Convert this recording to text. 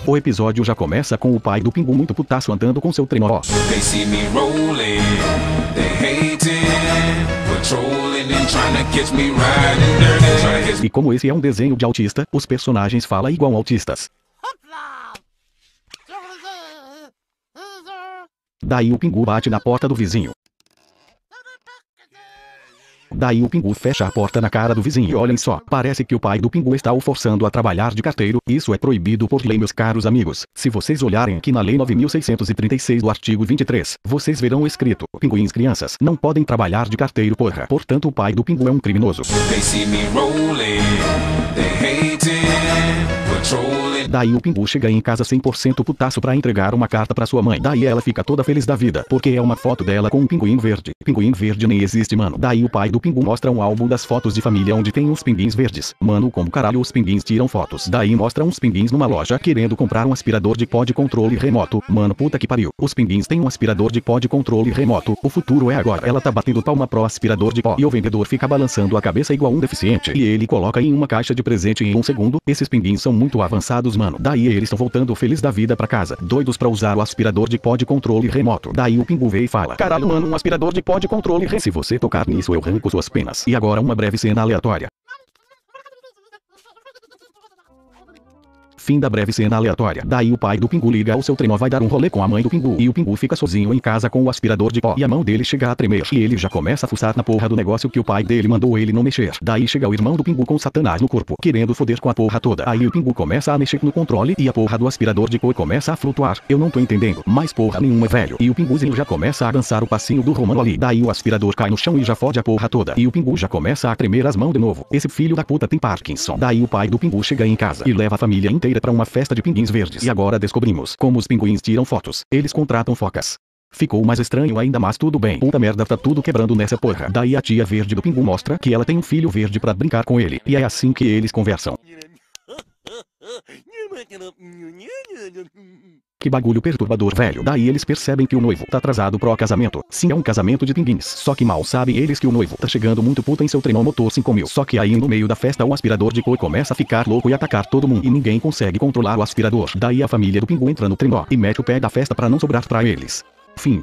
O episódio já começa com o pai do Pingu muito putaço andando com seu trenó. They see me rolling, they hating, patrolling and trying to catch me riding dirty. Trying to catch E como esse é um desenho de autista, os personagens falam igual autistas. Daí o Pingu bate na porta do vizinho. Daí o Pingu fecha a porta na cara do vizinho e olhem só, parece que o pai do Pingu está o forçando a trabalhar de carteiro. Isso é proibido por lei, meus caros amigos. Se vocês olharem aqui na lei 9.636 do artigo 23, vocês verão escrito: pinguins crianças não podem trabalhar de carteiro, porra. Portanto o pai do Pingu é um criminoso. They see me rolling, they hating, patrolling. Daí o Pingu chega em casa 100% putaço pra entregar uma carta pra sua mãe. Daí ela fica toda feliz da vida, porque é uma foto dela com um pinguim verde. Pinguim verde nem existe, mano. Daí o pai do Pingu mostra um álbum das fotos de família onde tem uns pinguins verdes. Mano, como caralho os pinguins tiram fotos? Daí mostra uns pinguins numa loja querendo comprar um aspirador de pó de controle remoto. Mano, puta que pariu. Os pinguins têm um aspirador de pó de controle remoto. O futuro é agora. Ela tá batendo palma pro aspirador de pó e o vendedor fica balançando a cabeça igual um deficiente. E ele coloca em uma caixa de presente em um segundo. Esses pinguins são muito avançados, mano. Daí eles estão voltando feliz da vida pra casa, doidos pra usar o aspirador de pó de controle remoto. Daí o Pingu vê e fala: caralho, mano, um aspirador de pó de controle remoto. Se você tocar nisso eu arranco suas penas. E agora uma breve cena aleatória. Fim da breve cena aleatória. Daí o pai do Pingu liga ao seu trenó, vai dar um rolê com a mãe do Pingu. E o Pingu fica sozinho em casa com o aspirador de pó. E a mão dele chega a tremer. E ele já começa a fuçar na porra do negócio que o pai dele mandou ele não mexer. Daí chega o irmão do Pingu com Satanás no corpo, querendo foder com a porra toda. Aí o Pingu começa a mexer no controle e a porra do aspirador de pó começa a flutuar. Eu não tô entendendo, mas porra nenhuma, velho. E o Pinguzinho já começa a dançar o passinho do romano ali. Daí o aspirador cai no chão e já fode a porra toda. E o Pingu já começa a tremer as mãos de novo. Esse filho da puta tem Parkinson. Daí o pai do Pingu chega em casa e leva a família inteira pra uma festa de pinguins verdes. E agora descobrimos como os pinguins tiram fotos. Eles contratam focas. Ficou mais estranho ainda, mas tudo bem. Puta merda, tá tudo quebrando nessa porra. Daí a tia verde do Pingu mostra que ela tem um filho verde pra brincar com ele. E é assim que eles conversam. Que bagulho perturbador, velho. Daí eles percebem que o noivo tá atrasado pro casamento. Sim, é um casamento de pinguins. Só que mal sabem eles que o noivo tá chegando muito puta em seu trenó motor 5000. Só que aí no meio da festa o aspirador de pó começa a ficar louco e atacar todo mundo. E ninguém consegue controlar o aspirador. Daí a família do Pingu entra no trenó e mete o pé da festa pra não sobrar pra eles. Fim.